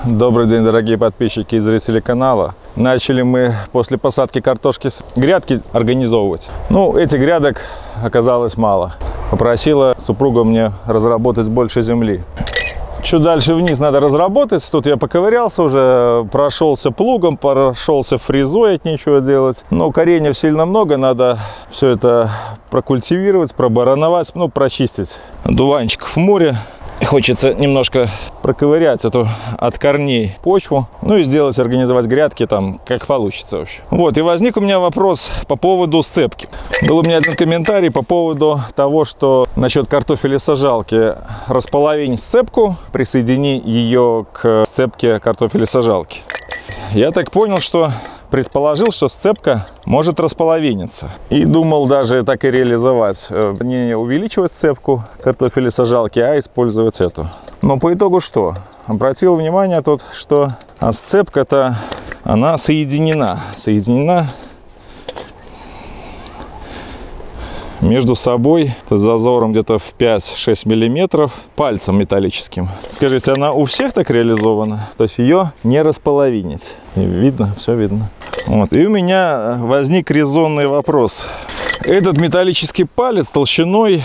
Добрый день, дорогие подписчики и зрители канала. Начали мы после посадки картошки грядки организовывать. Этих грядок оказалось мало. Попросила супруга мне разработать больше земли. Чуть дальше вниз надо разработать. Тут я поковырялся уже, прошелся плугом, прошелся фрезой, от нечего делать. Но кореньев сильно много, надо все это прокультивировать, пробароновать, прочистить. Дуванчиков в море. Хочется немножко проковырять эту от корней почву, и сделать, организовать грядки там, как получится вообще. И возник у меня вопрос по поводу сцепки. Был у меня один комментарий по поводу того, что насчет картофелесажалки: располовинь сцепку, присоедини ее к сцепке картофелесажалки. Я так понял, предположил, что сцепка может располовиниться. И думал даже так и реализовать. Не увеличивать сцепку картофелесажалки, а использовать эту. Но по итогу что? Обратил внимание тут, что сцепка-то, она соединена между собой с зазором где-то в 5-6 миллиметров пальцем металлическим. Скажите, она у всех так реализована? То есть ее не располовинить. И видно, все видно. И у меня возник резонный вопрос. Этот металлический палец толщиной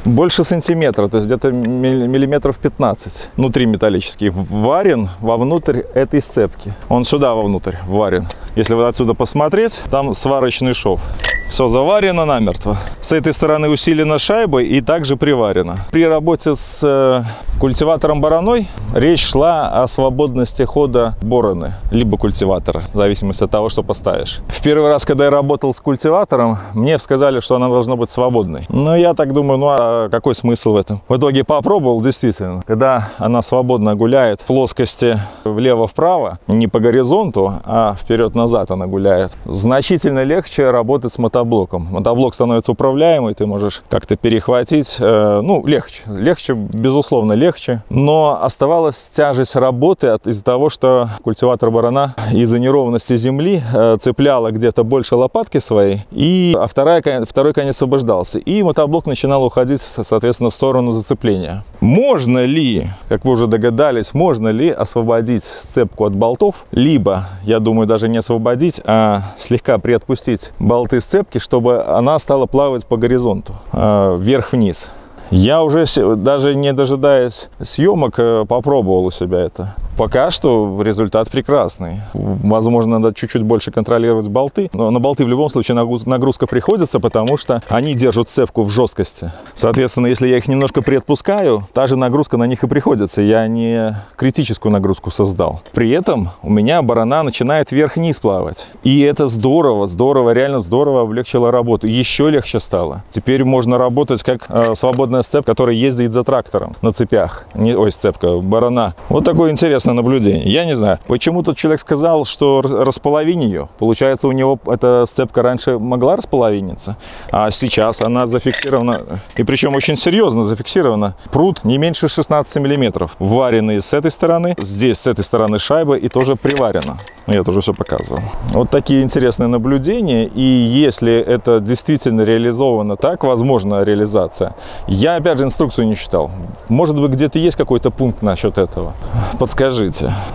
больше сантиметра, то есть где-то миллиметров 15. Внутри металлический, варен вовнутрь этой сцепки. Он сюда вовнутрь варен. Если вот отсюда посмотреть, там сварочный шов. Все заварено намертво. С этой стороны усилена шайбой и также приварено. При работе с культиватором бороной речь шла о свободности хода бороны, либо культиватора, в зависимости от того, что поставишь. В первый раз, когда я работал с культиватором, мне сказали, что она должна быть свободной. Но я так думаю, а какой смысл в этом? В итоге попробовал, действительно. Когда она свободно гуляет в плоскости влево-вправо, не по горизонту, а вперед-назад она гуляет, значительно легче работать с мотоблоком. Мотоблок становится управляемый, ты можешь как-то перехватить. Легче, безусловно, легче. Но оставалась тяжесть работы из-за того, что культиватор борона из-за неровности земли цепляла где-то больше лопатки своей, а второй конец освобождался. И мотоблок начинал уходить, соответственно, в сторону зацепления. Можно ли, как вы уже догадались, освободить сцепку от болтов? Либо, я думаю, даже не освободить, а слегка приотпустить болты сцепки, чтобы она стала плавать по горизонту, вверх-вниз. Я уже, даже не дожидаясь съемок, попробовал у себя это. Пока что результат прекрасный. Возможно, надо чуть-чуть больше контролировать болты. Но на болты в любом случае нагрузка приходится, потому что они держат цепку в жесткости. Соответственно, если я их немножко приотпускаю, та же нагрузка на них и приходится. Я не критическую нагрузку создал. При этом у меня борона начинает вверх-вниз плавать. И это здорово, реально здорово облегчило работу. Еще легче стало. Теперь можно работать как свободная сцепка, которая ездит за трактором на цепях. Борона. Вот такое интересное наблюдение. Я не знаю, почему тут человек сказал, что располовинь ее. Получается, у него эта сцепка раньше могла располовиниться, а сейчас она зафиксирована, и причем очень серьезно зафиксирована. Прут не меньше 16 миллиметров. Вареный с этой стороны, здесь с этой стороны шайба и тоже приварено. Я тоже все показывал. Вот такие интересные наблюдения. И если это действительно реализовано так, возможна реализация. Я, опять же, инструкцию не читал. Может быть, где-то есть какой-то пункт насчет этого. Подскажите.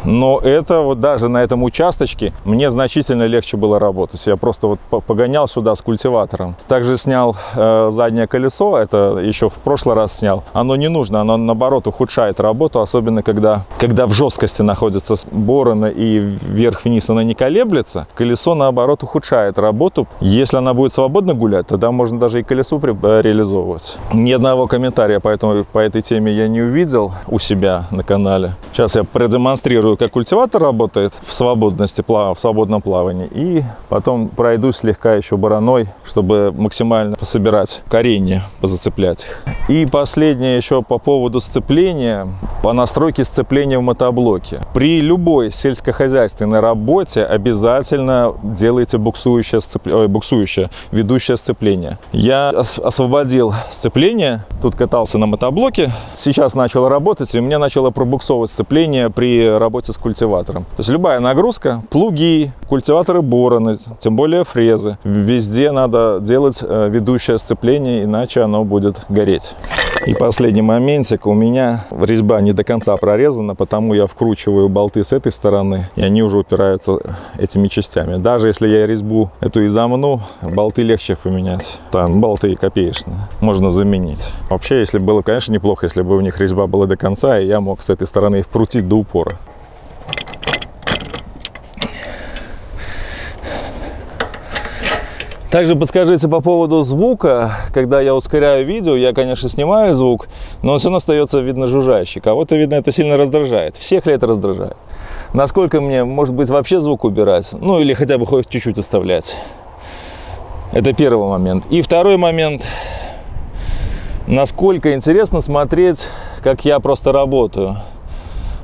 Но это вот даже на этом участочке мне значительно легче было работать. Я просто погонял сюда с культиватором. Также снял заднее колесо. Это еще в прошлый раз снял. Оно не нужно. Оно, наоборот, ухудшает работу. Особенно, когда в жесткости находится борона и вверх-вниз она не колеблется. Колесо, наоборот, ухудшает работу. Если она будет свободно гулять, тогда можно даже и колесо реализовывать. Ни одного комментария по этой теме я не увидел у себя на канале. Сейчас я продемонстрирую, как культиватор работает в свободности, в свободном плавании. И потом пройду слегка еще бороной, чтобы максимально пособирать коренья, позацеплять их. И последнее еще по поводу сцепления, по настройке сцепления в мотоблоке. При любой сельскохозяйственной работе обязательно делайте ведущее сцепление. Я освободил сцепление тут катался на мотоблоке. Сейчас начал работать, и у меня начало пробуксовывать сцепление при работе с культиватором. То есть любая нагрузка, плуги, культиваторы бороны, тем более фрезы. Везде надо делать ведущее сцепление, иначе оно будет гореть. И последний моментик. У меня резьба не до конца прорезана, потому я вкручиваю болты с этой стороны, и они уже упираются этими частями. Даже если я резьбу эту изомну, болты легче поменять. Там болты копеечные, можно заменить. Вообще, если было, конечно, неплохо, если бы у них резьба была до конца, и я мог с этой стороны их крутить до упора. Также подскажите по поводу звука. Когда я ускоряю видео, я, конечно, снимаю звук, но он все равно остается, видно, жужжащий. Кого-то, видно, это сильно раздражает. Всех ли это раздражает? Насколько мне, может быть, вообще звук убирать? Ну, или хотя бы хоть чуть-чуть оставлять. Это первый момент. И второй момент. Насколько интересно смотреть, как я просто работаю.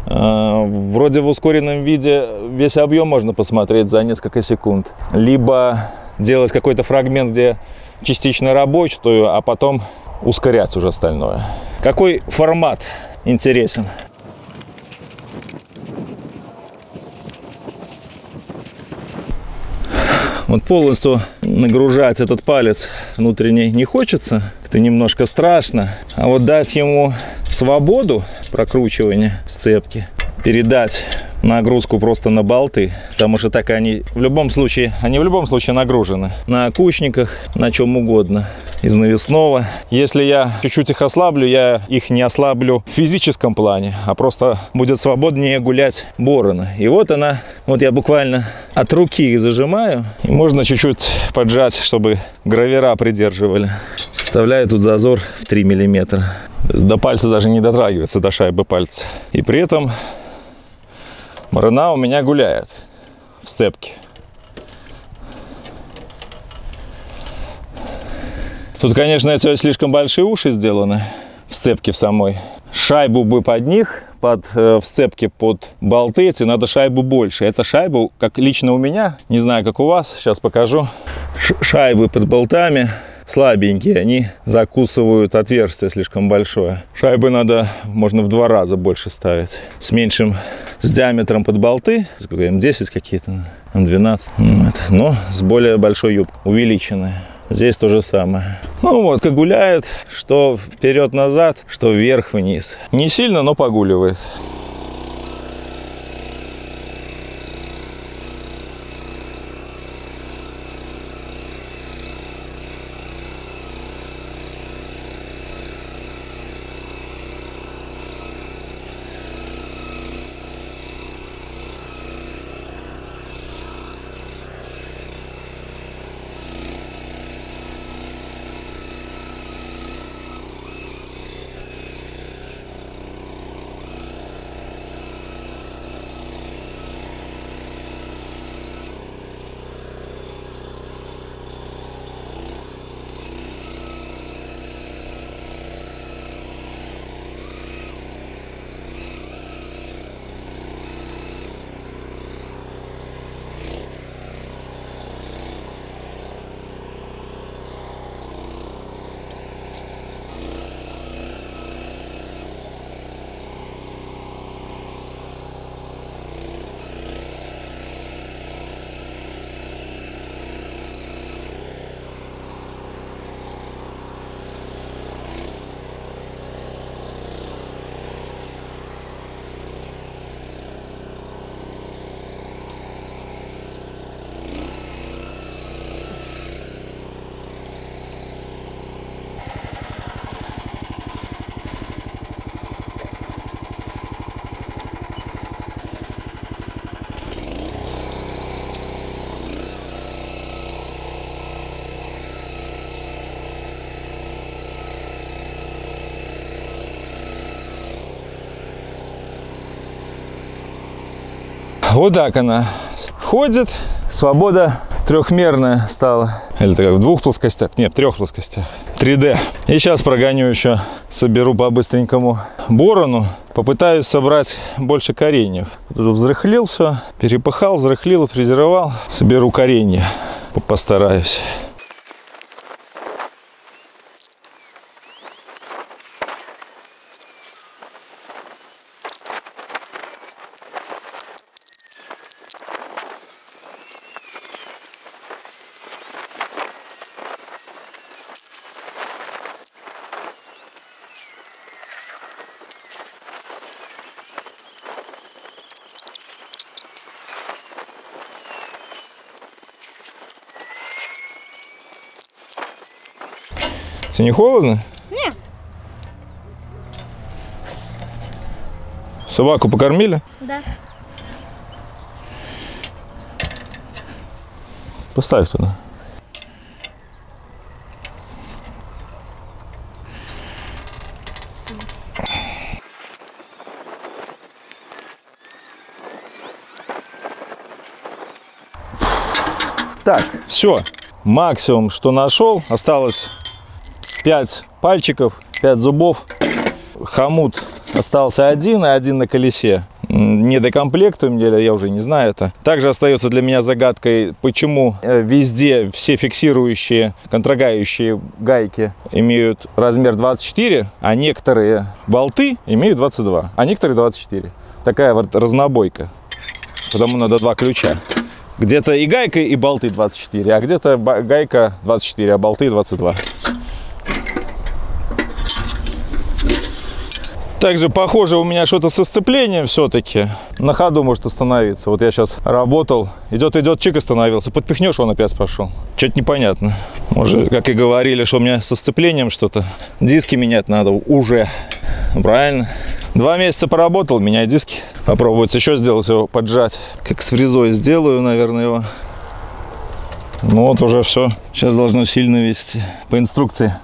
Вроде в ускоренном виде весь объем можно посмотреть за несколько секунд. Либо делать какой-то фрагмент, где частично рабочую, а потом ускорять уже остальное. Какой формат интересен? Вот полностью нагружать этот палец внутренний не хочется, это немножко страшно. А вот дать ему свободу прокручивания сцепки, передать нагрузку просто на болты, потому что так они в любом случае нагружены на окучниках, на чем угодно, из навесного. Если я чуть-чуть их ослаблю, я их не ослаблю в физическом плане, а просто будет свободнее гулять борона. И вот она, вот я буквально от руки их зажимаю, и можно чуть-чуть поджать, чтобы гравера придерживали. Вставляю тут зазор в 3 мм. До пальца даже не дотрагивается, до шайбы пальца. И при этом борона у меня гуляет в сцепке. Тут, конечно, эти слишком большие уши сделаны в сцепке в самой. Шайбу бы под них, в сцепке под болты эти, надо шайбу больше. Эта шайба, как лично у меня, не знаю, как у вас, сейчас покажу. Шайбы под болтами слабенькие, они закусывают отверстие слишком большое. Шайбы можно в 2 раза больше ставить. С диаметром под болты, М10 какие-то, М12, но с более большой юбкой, увеличенная. Здесь то же самое. Ну вот, как гуляет, что вперед-назад, что вверх-вниз. Не сильно, но погуливает. Вот так она ходит. Свобода трехмерная стала. Или так как в 2 плоскостях? Нет, в 3 плоскостях. 3D. И сейчас прогоню еще, соберу по-быстренькому борону. Попытаюсь собрать больше кореньев. Тут взрыхлил все, перепахал, взрыхлил, отфрезеровал. Соберу коренья. Постараюсь. Тебе не холодно? Не. Собаку покормили? Да. Поставь туда. Так, все. Максимум, что нашел. Осталось 5 пальчиков, 5 зубов. Хомут остался один, и один на колесе. Недокомплектуем, я уже не знаю это. Также остается для меня загадкой, почему везде все фиксирующие, контрогающие гайки имеют размер 24, а некоторые болты имеют 22, а некоторые 24. Такая вот разнобойка. Потому надо 2 ключа. Где-то и гайка, и болты 24, а где-то гайка 24, а болты 22. Также, похоже, у меня что-то со сцеплением все-таки. На ходу может остановиться. Вот я сейчас работал. Идет, чик, остановился. Подпихнешь, он опять пошел. Что-то непонятно. Может, как и говорили, что у меня со сцеплением что-то. Диски менять надо уже. Правильно. 2 месяца поработал, меняй диски. Попробовать еще сделать его, поджать. Как с фрезой сделаю, наверное, его. Ну вот уже все. Сейчас должно сильно вести. По инструкции.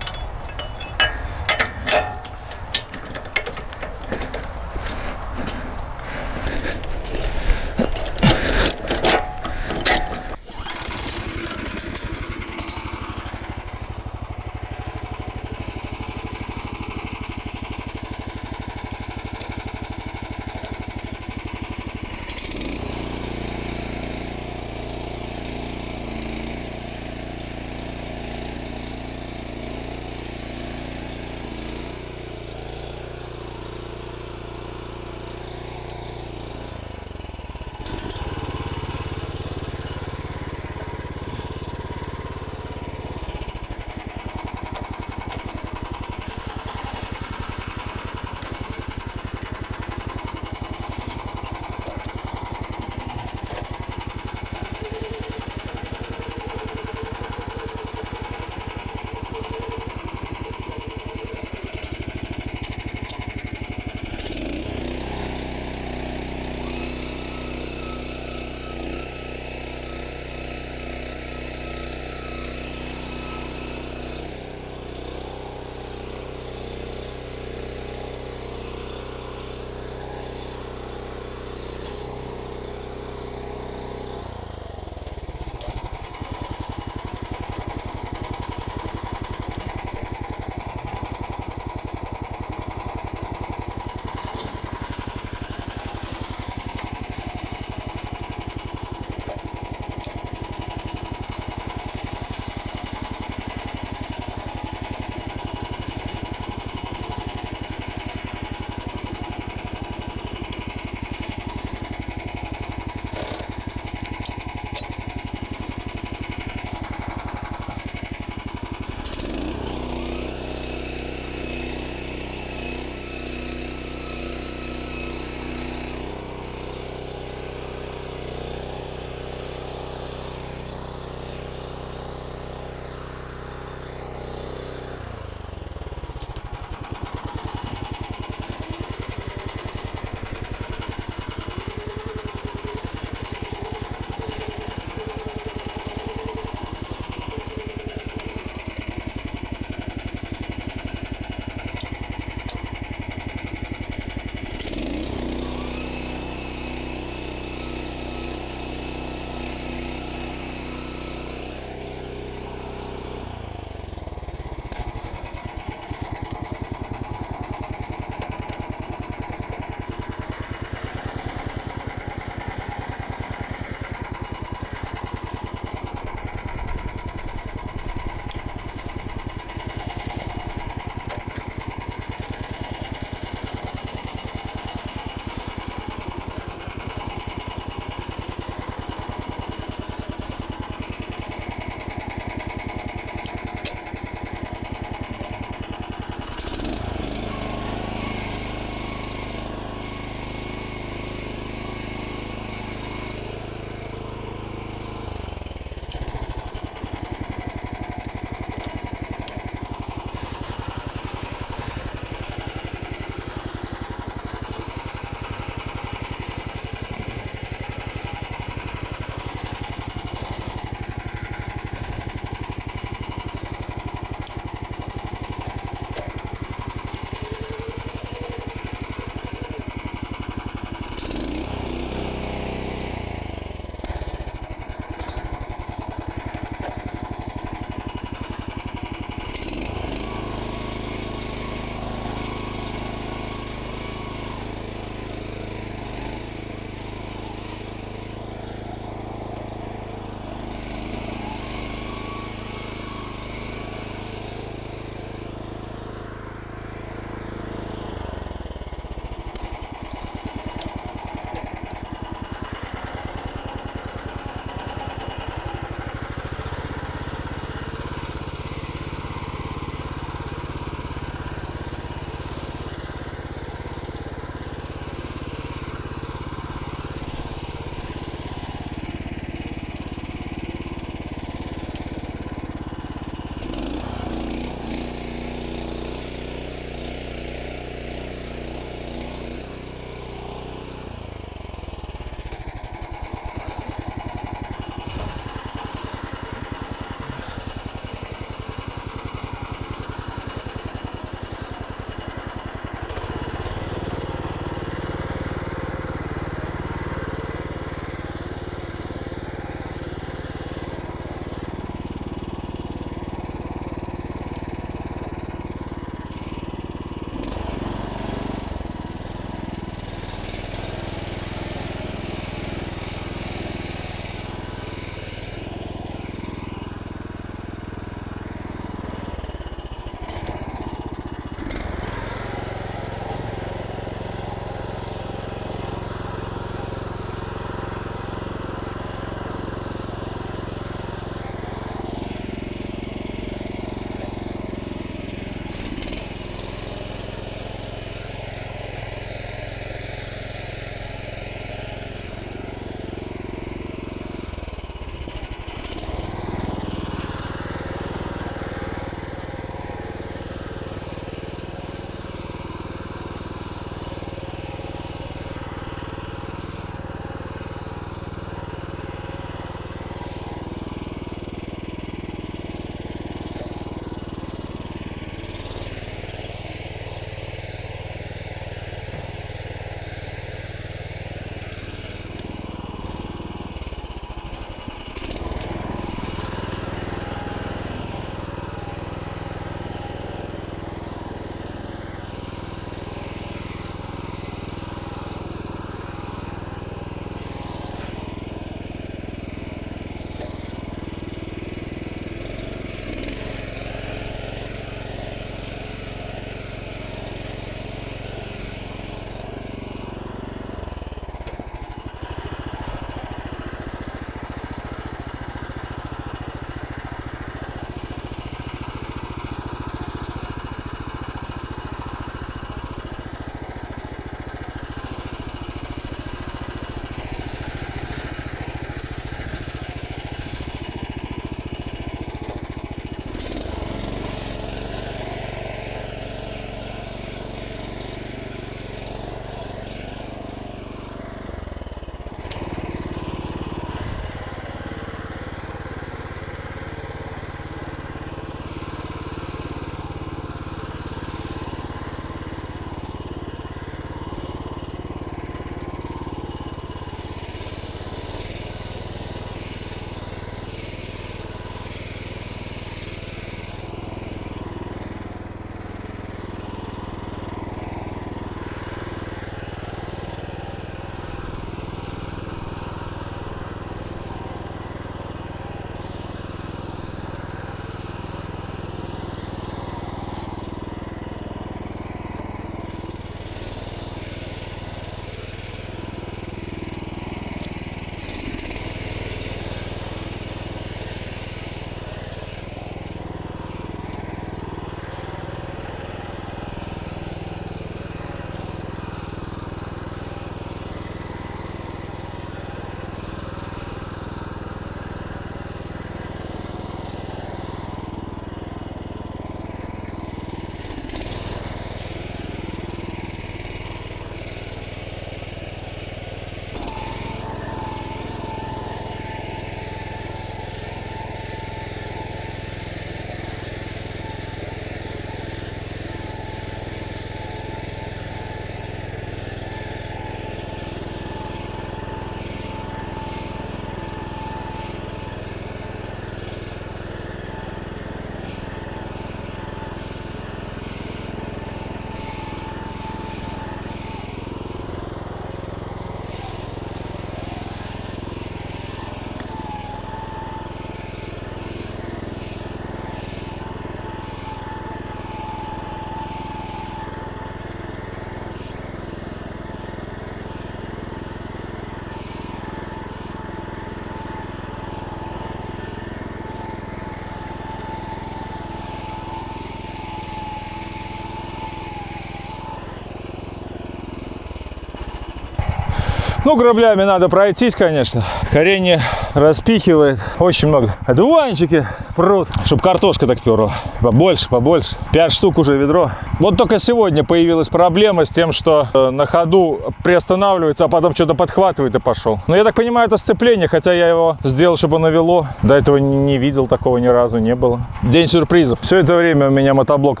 Ну, граблями надо пройтись, конечно. Корень распихивает. Очень много. Одуванчики прут. Чтобы картошка так перла. Побольше, побольше. 5 штук уже ведро. Вот только сегодня появилась проблема с тем, что на ходу приостанавливается, а потом что-то подхватывает и пошел. Но я так понимаю, это сцепление, хотя я его сделал, чтобы оно вело. До этого не видел, такого ни разу не было. День сюрпризов. Все это время у меня мотоблок,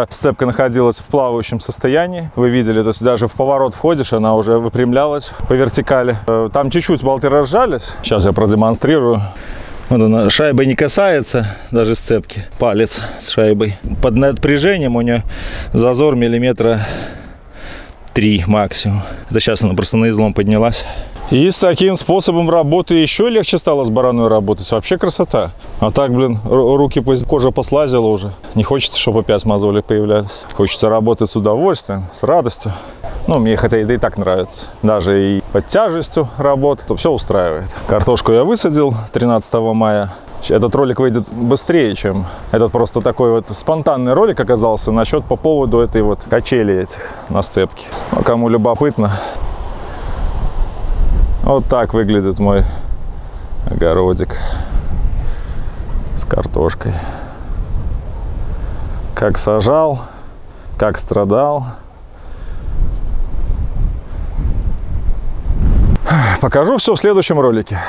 сцепка находилась в плавающем состоянии. Вы видели, то есть даже в поворот входишь, она уже выпрямлялась по вертикали. Там чуть-чуть болты разжались. Сейчас я продемонстрирую. Вот она, шайба не касается даже сцепки. Палец с шайбой. Под напряжением у нее зазор миллиметра 3 максимум. Это сейчас она просто на излом поднялась. И с таким способом работы еще легче стало с бараной работать. Вообще красота. А так, блин, руки, кожа послазила уже. Не хочется, чтобы опять мозоли появлялись. Хочется работать с удовольствием, с радостью. Ну, мне хотя и так нравится. Даже и под тяжестью работы. Все устраивает. Картошку я высадил 13 мая. Этот ролик выйдет быстрее, чем этот просто такой вот спонтанный ролик оказался насчет по поводу этой вот качели этих на сцепке. Ну, кому любопытно. Вот так выглядит мой огородик с картошкой. Как сажал, как страдал. Покажу все в следующем ролике.